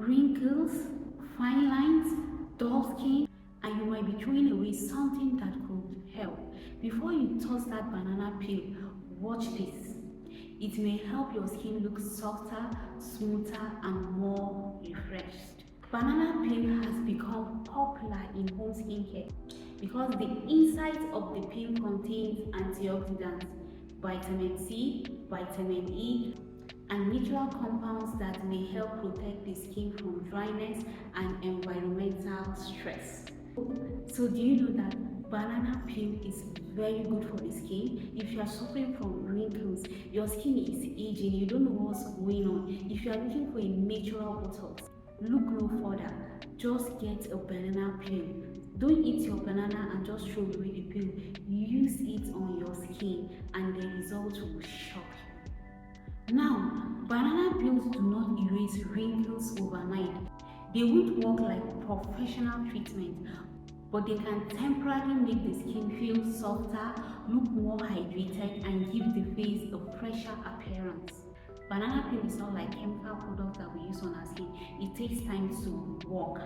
wrinkles, fine lines, dull skin, and you might be throwing away something that could help. Before you toss that banana peel, watch this. It may help your skin look softer, smoother, and more refreshed. Banana peel has become popular in home skincare because the inside of the peel contains antioxidants, vitamin C, vitamin E, and natural compounds that may help protect the skin from dryness and environmental stress. So do you know that banana peel is very good for the skin? If you are suffering from wrinkles, your skin is aging, you don't know what's going on, if you are looking for a natural botox, look no further. Just get a banana peel. Don't eat your banana and just throw away the peel. Use it on your skin and the results will shock you. Now, banana peels do not erase wrinkles overnight. They won't work like professional treatment, but they can temporarily make the skin feel softer, look more hydrated, and give the face a fresher appearance. Banana peel is not like chemical products that we use on our skin. It takes time to work.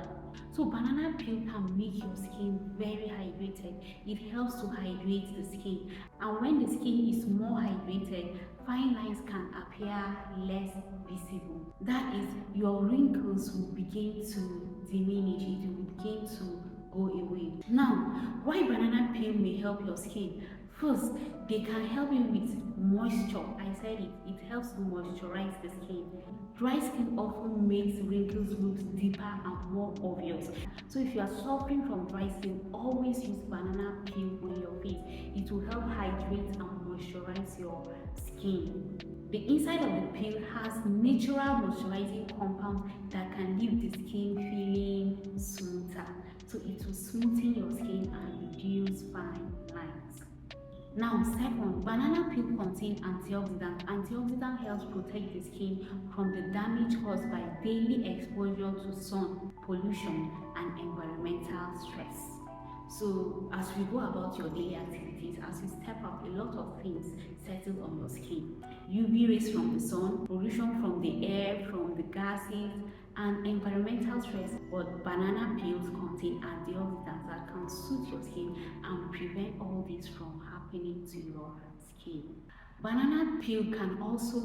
So banana peel can make your skin very hydrated. It helps to hydrate the skin. And when the skin is more hydrated, fine lines can appear less visible. That is, your wrinkles will begin to diminish. It will begin to go away. Now, why banana peel may help your skin? First, they can help you with moisture. I said it, it helps to moisturize the skin. Dry skin often makes wrinkles look deeper and more obvious. So if you are suffering from dry skin, always use banana peel on your face. It will help hydrate and moisturize your skin. The inside of the peel has natural moisturizing compounds that can leave the skin feeling smoother. So it will smoothen your skin and reduce fine lines. Now, second, banana peel contains antioxidants. Antioxidant helps protect the skin from the damage caused by daily exposure to sun, pollution, and environmental stress. So as you go about your daily activities, as you step up, a lot of things settle on your skin. UV rays from the sun, pollution from the air, from the gases, and environmental stress. But banana peels contain antioxidants that can soothe your skin and prevent all this from happening to your skin. Banana peel can also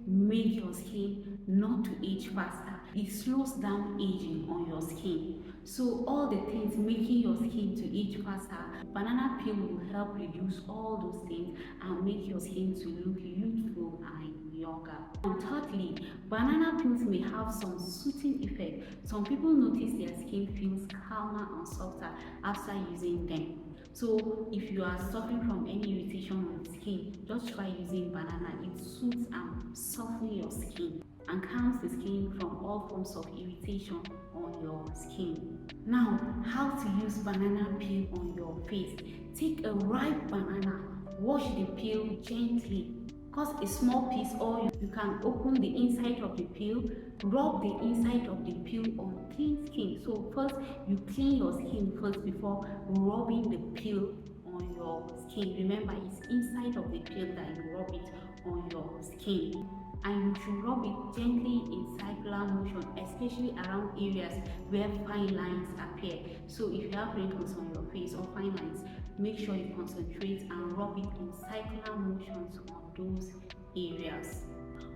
make your skin not to age faster. It slows down aging on your skin. So all the things making your skin to age faster, banana peel will help reduce all those things and make your skin to look youthful and younger. And thirdly, banana peels may have some soothing effect. Some people notice their skin feels calmer and softer after using them. So if you are suffering from any irritation on the skin, just try using banana. It soothes and softens your skin and calms the skin from all forms of irritation on your skin. Now, how to use banana peel on your face. Take a ripe banana, wash the peel gently. Cut a small piece, or you can open the inside of the peel, rub the inside of the peel on clean skin. So first, you clean your skin first before rubbing the peel on your skin. Remember, it's inside of the peel that you rub it on your skin. And you should rub it gently in circular motion, especially around areas where fine lines appear. So if you have wrinkles on your face or fine lines, make sure you concentrate and rub it in circular motions on those areas.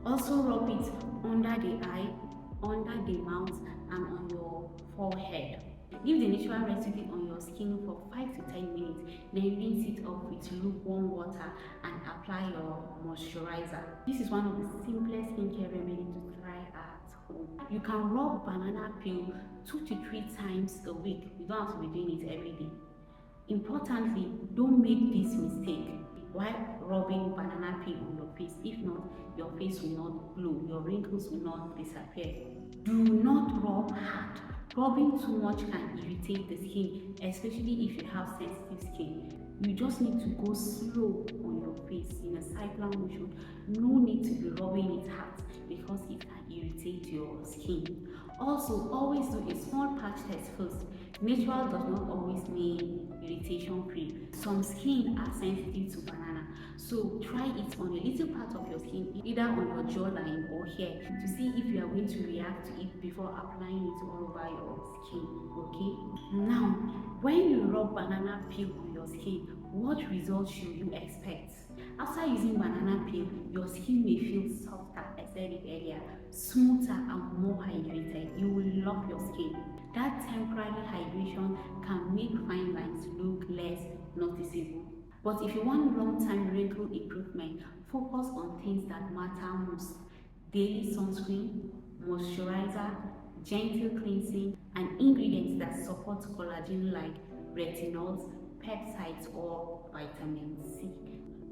Also rub it under the eye, under the mouth, and on your forehead. Leave the natural residue on your skin for 5 to 10 minutes, then rinse it off with lukewarm water and apply your moisturizer. This is one of the simplest skincare remedies to try at home. You can rub banana peel 2 to 3 times a week. You don't have to be doing it every day. Importantly, don't make this mistake while rubbing banana peel on your face. If not, your face will not glow, your wrinkles will not disappear. Do not rub hard. Rubbing too much can irritate the skin, especially if you have sensitive skin. You just need to go slow on your face in a circular motion. No need to be rubbing it hard because it can irritate your skin. Also, always do a small patch test first. Natural does not always mean irritation free. Some skin are sensitive to banana, So try it on a little part of your skin, either on your jawline or here, to see if you are going to react to it before applying it all over your skin. Okay, now when you rub banana peel on your skin, what results should you expect? After using banana peel, your skin may feel softer, I said it earlier, smoother and more hydrated. You will love your skin. That temporary hydration can make fine lines look less noticeable. But if you want long-term wrinkle improvement, focus on things that matter most: daily sunscreen, moisturizer, gentle cleansing, and ingredients that support collagen like retinols, peptides, or vitamin C,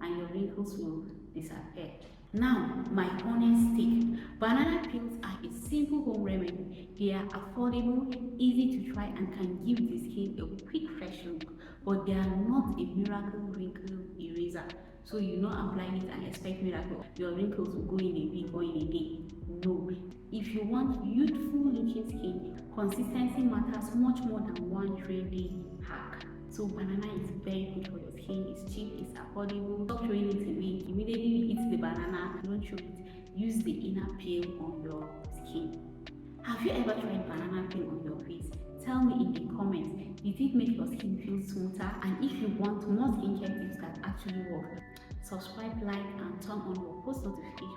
and your wrinkles will disappear. Now, my honest take. Banana peels are a simple home remedy. They are affordable, easy to try, and can give the skin a quick fresh look. But they are not a miracle wrinkle eraser. So you not apply it and expect miracle. Your wrinkles will go in a week or in a day. No. If you want youthful looking skin, consistency matters much more than one trendy hack. So banana is very good for your skin. It's cheap, it's affordable. Stop throwing it away. Immediately you eat the banana, don't throw it. Use the inner peel on your skin. Have you ever tried banana peel on your face? Tell me in the comments. Did it make your skin feel smoother? And if you want more skincare tips that actually work, subscribe, like, and turn on your post notifications